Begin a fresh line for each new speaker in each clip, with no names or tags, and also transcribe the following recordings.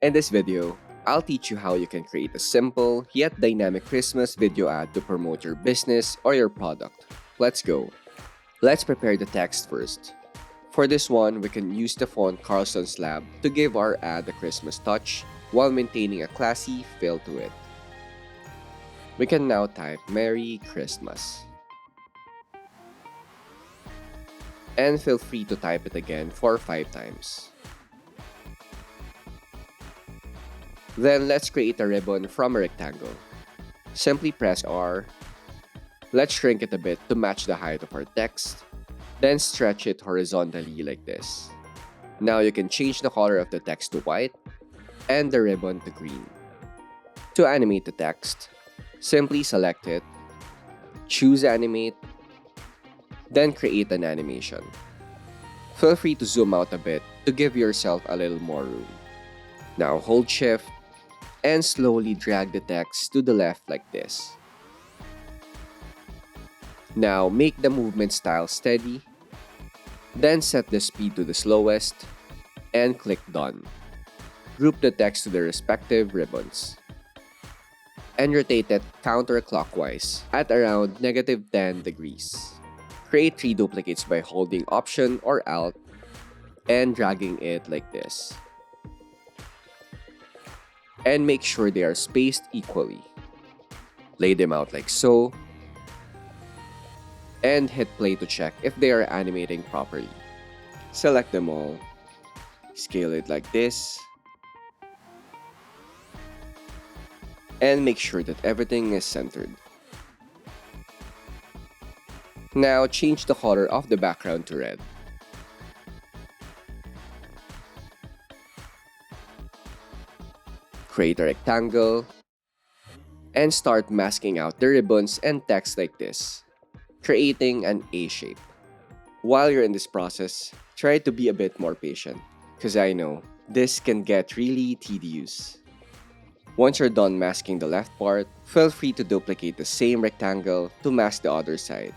In this video, I'll teach you how you can create a simple yet dynamic Christmas video ad to promote your business or your product. Let's go. Let's prepare the text first. For this one, we can use the font Carlson's Lab to give our ad a Christmas touch while maintaining a classy feel to it. We can now type Merry Christmas. And feel free to type it again for 5 times. Then let's create a ribbon from a rectangle. Simply press R. Let's shrink it a bit to match the height of our text. Then stretch it horizontally like this. Now you can change the color of the text to white and the ribbon to green. To animate the text, simply select it, choose Animate, then create an animation. Feel free to zoom out a bit to give yourself a little more room. Now hold Shift and slowly drag the text to the left like this. Now make the movement style steady, then set the speed to the slowest, and click Done. Group the text to the respective ribbons. And rotate it counterclockwise at around -10 degrees. Create 3 duplicates by holding Option or Alt and dragging it like this. And make sure they are spaced equally. Lay them out like so, and hit play to check if they are animating properly. Select them all, scale it like this, and make sure that everything is centered. Now change the color of the background to red. Create a rectangle, and start masking out the ribbons and text like this, creating an A shape. While you're in this process, try to be a bit more patient, because I know this can get really tedious. Once you're done masking the left part, feel free to duplicate the same rectangle to mask the other side.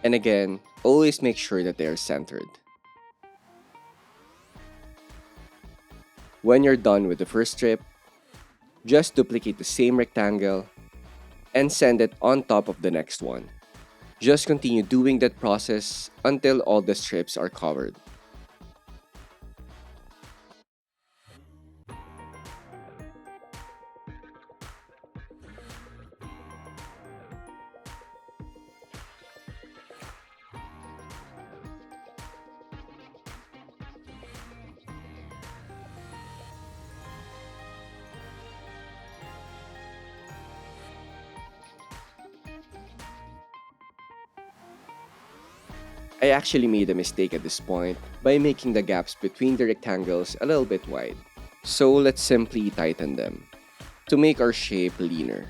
And again, always make sure that they are centered. When you're done with the first strip, just duplicate the same rectangle and send it on top of the next one. Just continue doing that process until all the strips are covered. I actually made a mistake at this point by making the gaps between the rectangles a little bit wide. So let's simply tighten them to make our shape leaner.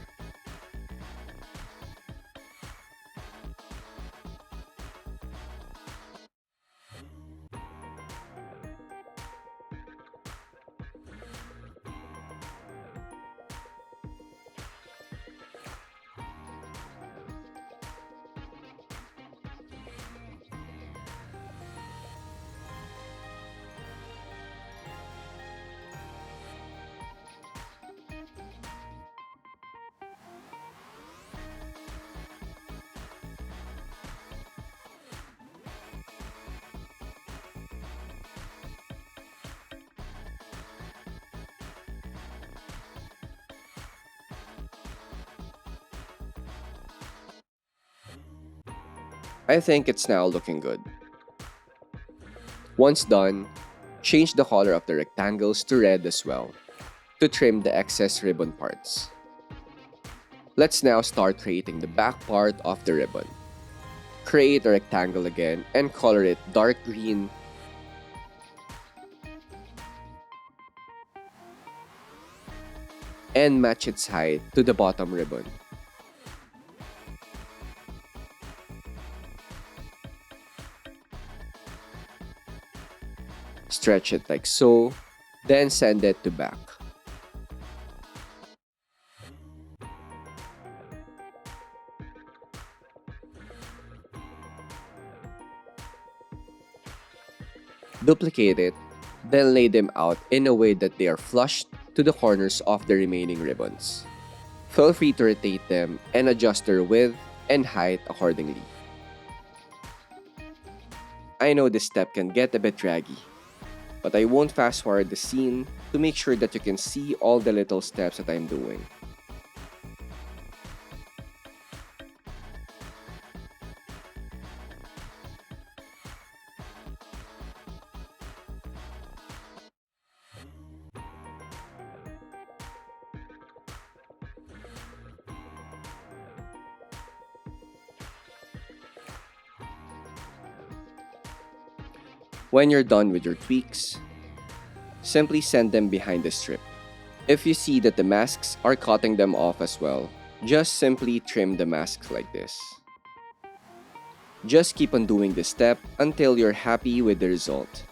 I think it's now looking good. Once done, change the color of the rectangles to red as well to trim the excess ribbon parts. Let's now start creating the back part of the ribbon. Create a rectangle again and color it dark green. And match its height to the bottom ribbon. Stretch it like so, then send it to back. Duplicate it Then lay them out in a way that they are flush to the corners of the remaining ribbons. Feel free to rotate them and adjust their width and height accordingly. I know this step can get a bit draggy, but I won't fast forward the scene to make sure that you can see all the little steps that I'm doing. When you're done with your tweaks, simply send them behind the strip. If you see that the masks are cutting them off as well, just simply trim the masks like this. Just keep on doing this step until you're happy with the result.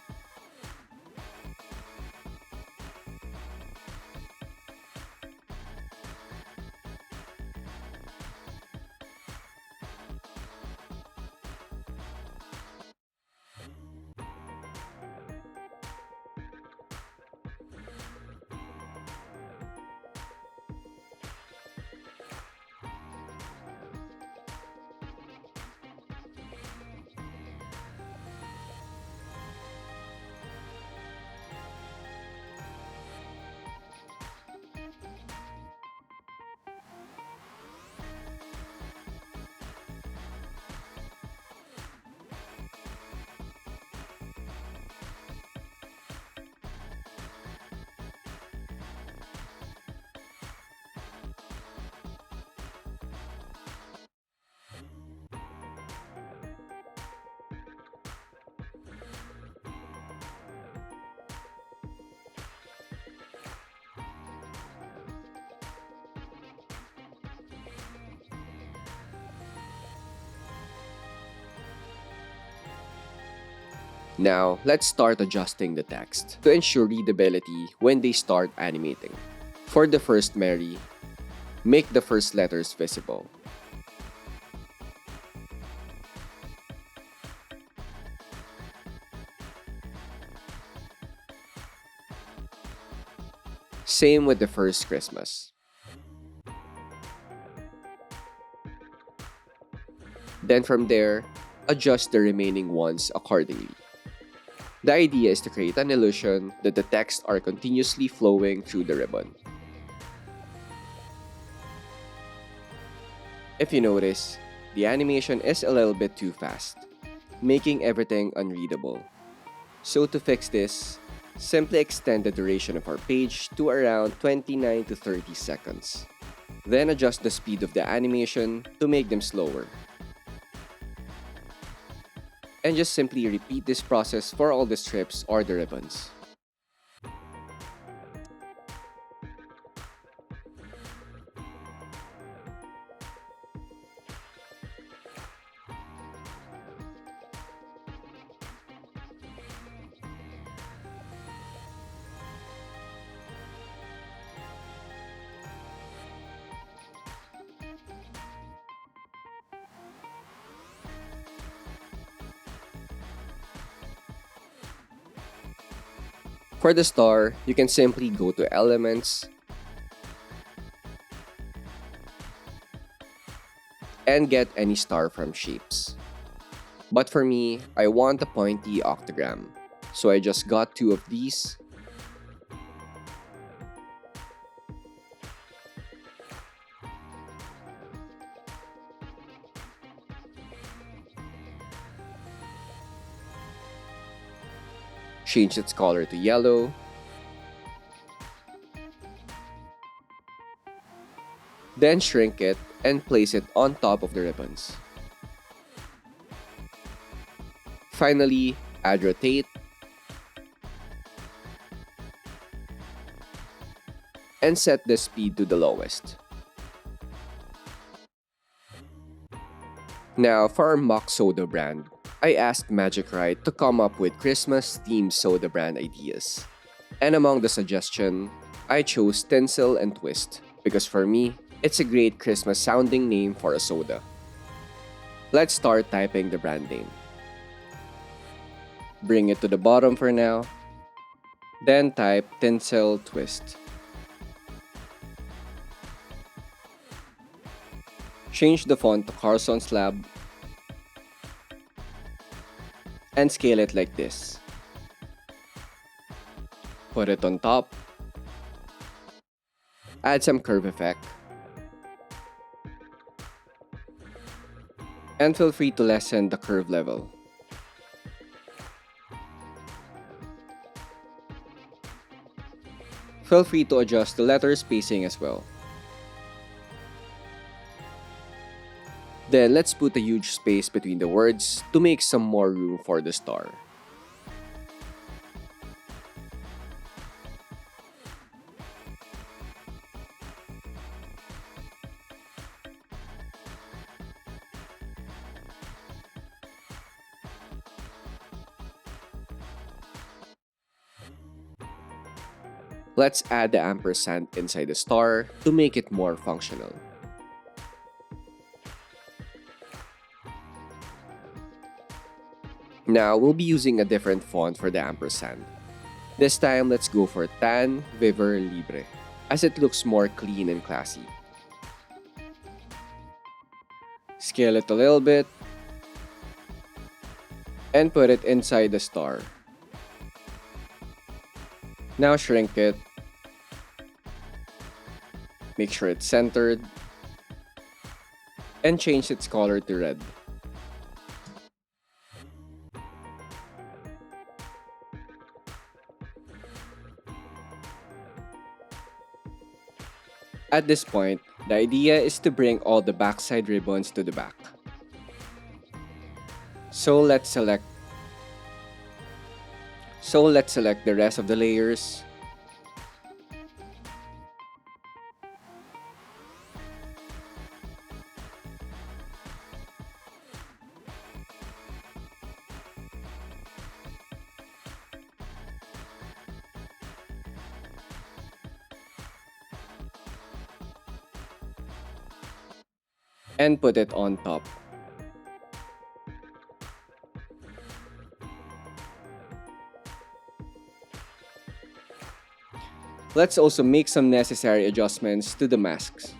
Now, let's start adjusting the text to ensure readability when they start animating. For the first Mary, make the first letters visible. Same with the first Christmas. Then from there, adjust the remaining ones accordingly. The idea is to create an illusion that the texts are continuously flowing through the ribbon. If you notice, the animation is a little bit too fast, making everything unreadable. So to fix this, simply extend the duration of our page to around 29 to 30 seconds. Then adjust the speed of the animation to make them slower. And just simply repeat this process for all the strips or the ribbons. For the star, you can simply go to Elements and get any star from Shapes. But for me, I want a pointy octagram, so I just got two of these. Change its color to yellow. Then shrink it and place it on top of the ribbons. Finally, add rotate and set the speed to the lowest. Now, for our mock soda brand, I asked Magic Ride to come up with Christmas-themed soda brand ideas. And among the suggestion, I chose Tinsel and Twist because for me, it's a great Christmas-sounding name for a soda. Let's start typing the brand name. Bring it to the bottom for now. Then type tinsel twist. Change the font to Carson Slab and scale it like this. Put it on top, add some curve effect, and feel free to lessen the curve level. Feel free to adjust the letter spacing as well. Then let's put a huge space between the words to make some more room for the star. Let's add the ampersand inside the star to make it more functional. Now we'll be using a different font for the ampersand. This time let's go for Tan Viver Libre, as it looks more clean and classy. Scale it a little bit and put it inside the star. Now shrink it. Make sure it's centered and change its color to red. At this point, the idea is to bring all the backside ribbons to the back. So let's select the rest of the layers. And put it on top. Let's also make some necessary adjustments to the masks.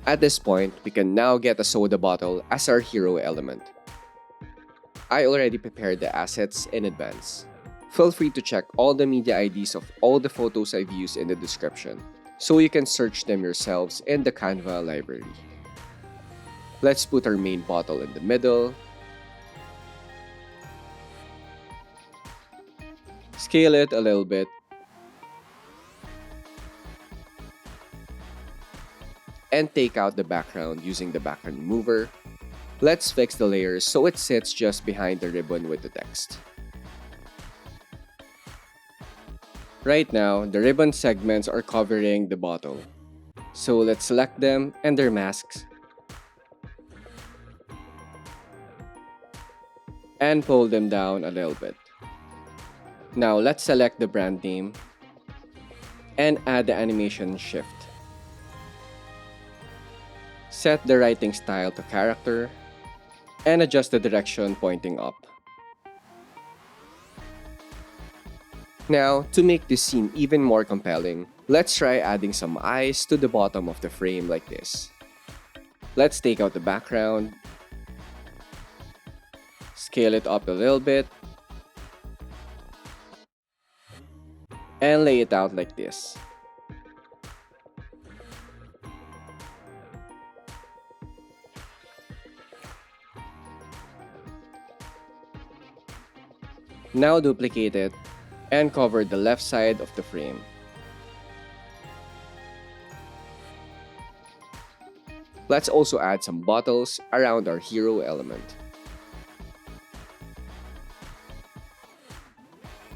At this point, we can now get a soda bottle as our hero element. I already prepared the assets in advance. Feel free to check all the media IDs of all the photos I've used in the description, so you can search them yourselves in the Canva library. Let's put our main bottle in the middle, scale it a little bit, and take out the background using the background remover. Let's fix the layers so it sits just behind the ribbon with the text. Right now, the ribbon segments are covering the bottle. So let's select them and their masks and pull them down a little bit. Now let's select the brand name and add the animation shift. Set the writing style to character and adjust the direction pointing up. Now, to make this scene even more compelling, let's try adding some eyes to the bottom of the frame like this. Let's take out the background, scale it up a little bit, and lay it out like this. Now duplicate it and cover the left side of the frame. Let's also add some bottles around our hero element.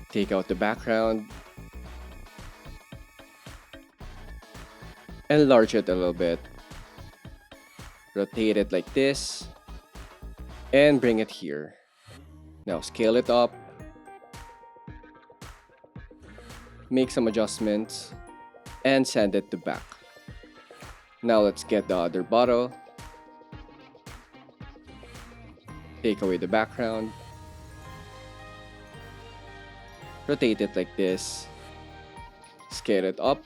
Take out the background enlarge it a little bit, rotate it like this, and bring it here. Now scale it up, make some adjustments, and send it to back. Now let's get the other bottle, take away the background, rotate it like this, scale it up,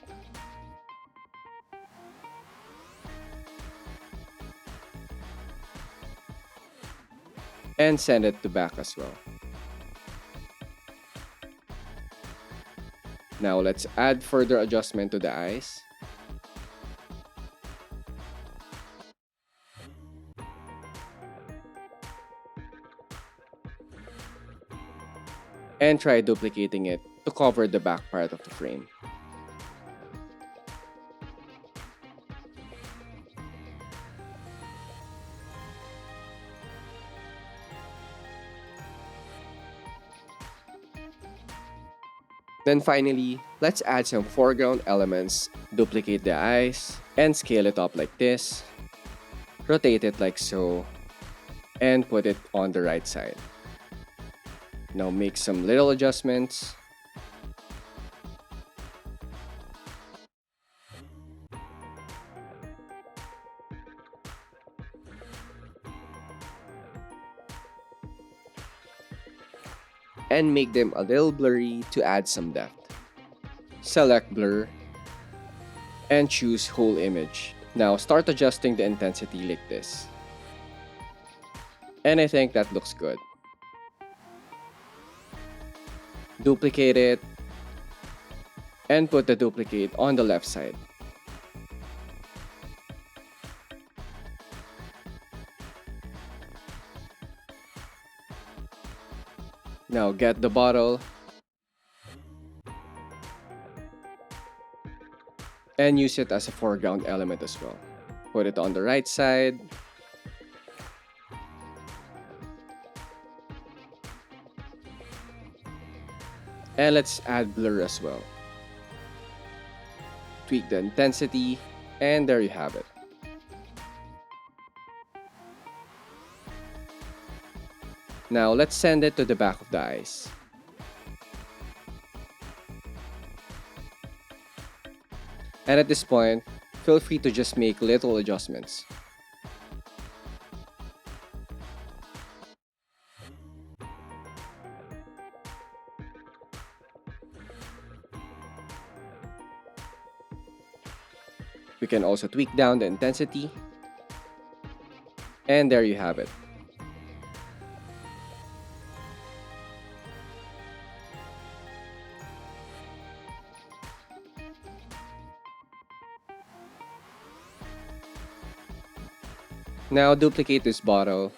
and send it to back as well. Now let's add further adjustment to the eyes. And try duplicating it to cover the back part of the frame. Then finally, let's add some foreground elements, duplicate the eyes, and scale it up like this, rotate it like so, and put it on the right side. Now make some little adjustments. And make them a little blurry to add some depth. Select blur and choose whole image. Now start adjusting the intensity like this. And I think that looks good. Duplicate it and put the duplicate on the left side. Now get the bottle and use it as a foreground element as well. Put it on the right side. And let's add blur as well. Tweak the intensity, and there you have it. Now let's send it to the back of the eyes. And at this point, feel free to just make little adjustments. We can also tweak down the intensity. And there you have it. Now duplicate this bottle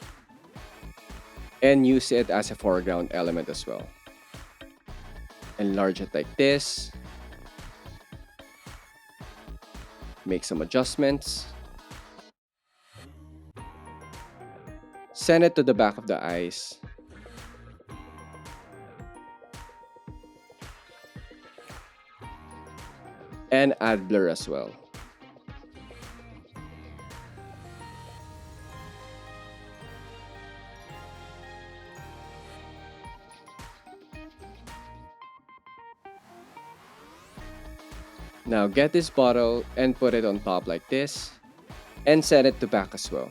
and use it as a foreground element as well. Enlarge it like this. Make some adjustments. Send it to the back of the eyes. And add blur as well. Now get this bottle and put it on top like this, and set it to back as well.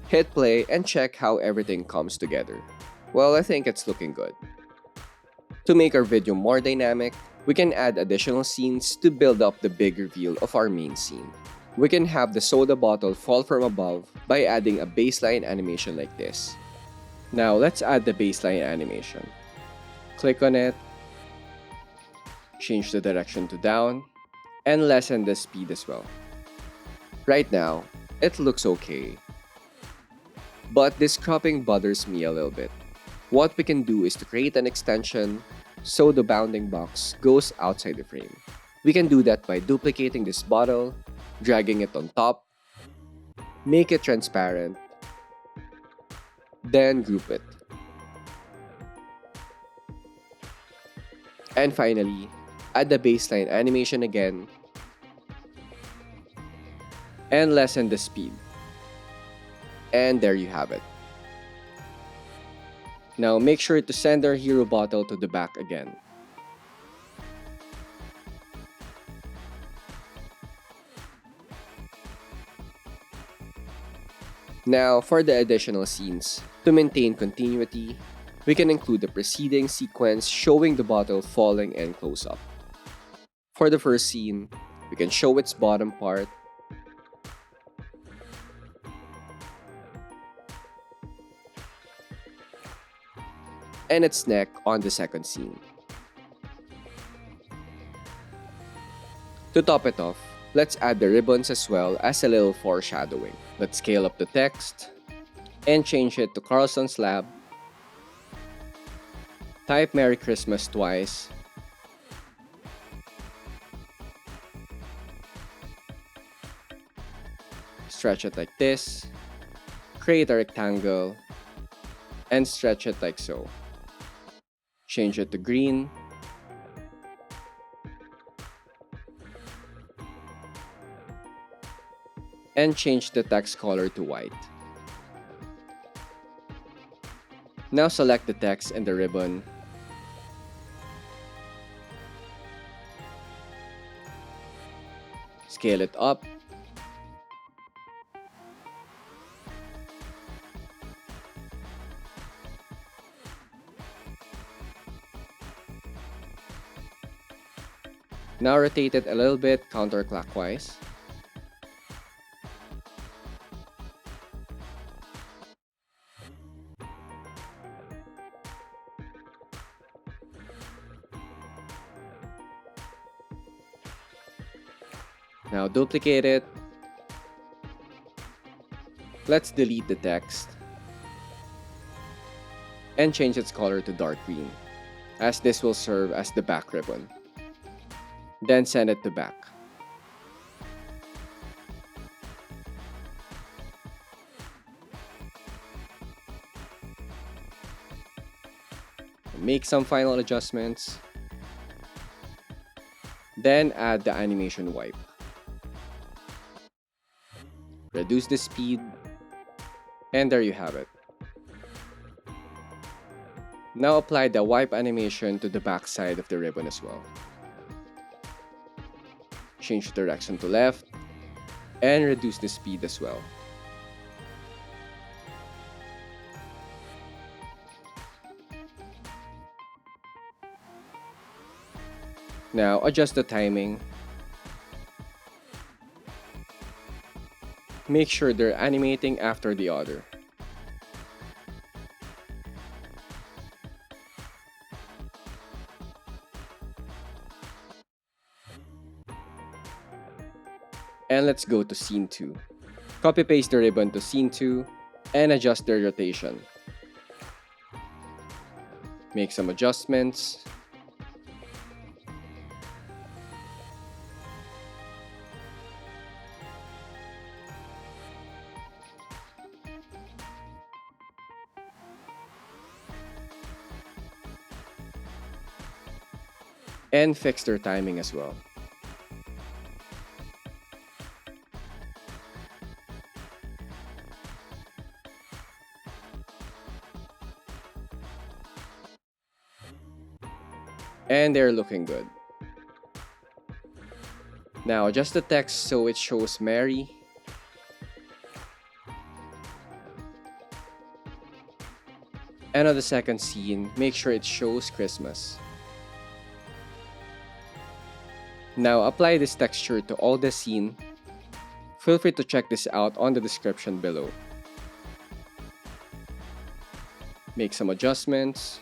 Hit play and check how everything comes together. Well, I think it's looking good. To make our video more dynamic, we can add additional scenes to build up the big reveal of our main scene. We can have the soda bottle fall from above by adding a baseline animation like this. Now let's add the baseline animation. Click on it, change the direction to down, and lessen the speed as well. Right now, it looks okay. But this cropping bothers me a little bit. What we can do is to create an extension so the bounding box goes outside the frame. We can do that by duplicating this bottle, dragging it on top, make it transparent, then group it. And finally, add the baseline animation again and lessen the speed. And there you have it. Now make sure to send our hero bottle to the back again. Now for the additional scenes, to maintain continuity, we can include the preceding sequence showing the bottle falling and close up. For the first scene, we can show its bottom part, and its neck on the second scene. To top it off, let's add the ribbons as well as a little foreshadowing. Let's scale up the text and change it to Carlson's Lab. Type Merry Christmas twice. Stretch it like this. Create a rectangle and stretch it like so. Change it to green. And change the text color to white. Now select the text and the ribbon. Scale it up. Now rotate it a little bit counterclockwise. Now duplicate it. Let's delete the text and change its color to dark green, as this will serve as the back ribbon. Then send it to back. Make some final adjustments. Then add the animation wipe. Reduce the speed, and there you have it. Now apply the wipe animation to the back side of the ribbon as well. Change the direction to left, and reduce the speed as well. Now adjust the timing. Make sure they're animating after the other. And let's go to scene 2. Copy paste the ribbon to scene 2 and adjust their rotation. Make some adjustments. And fix their timing as well. And they're looking good. Now adjust the text so it shows Merry. And on the second scene, make sure it shows Christmas. Now apply this texture to all the scene. Feel free to check this out on the description below. Make some adjustments.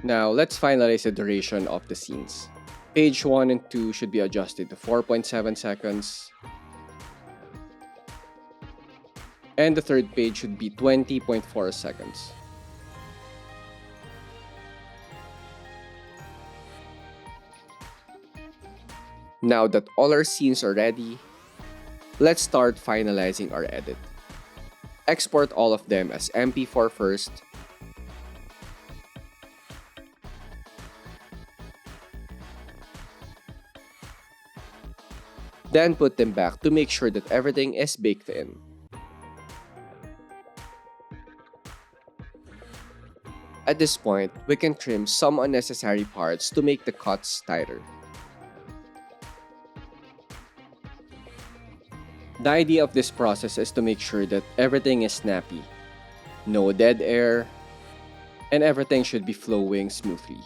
Now let's finalize the duration of the scenes. Page 1 and 2 should be adjusted to 4.7 seconds. And the third page should be 20.4 seconds. . Now that all our scenes are ready, let's start finalizing our edit. Export all of them as MP4 first, then put them back to make sure that everything is baked in. At this point, we can trim some unnecessary parts to make the cuts tighter. The idea of this process is to make sure that everything is snappy, no dead air, and everything should be flowing smoothly.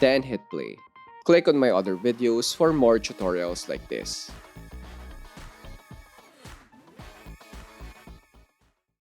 Then hit play. Click on my other videos for more tutorials like this.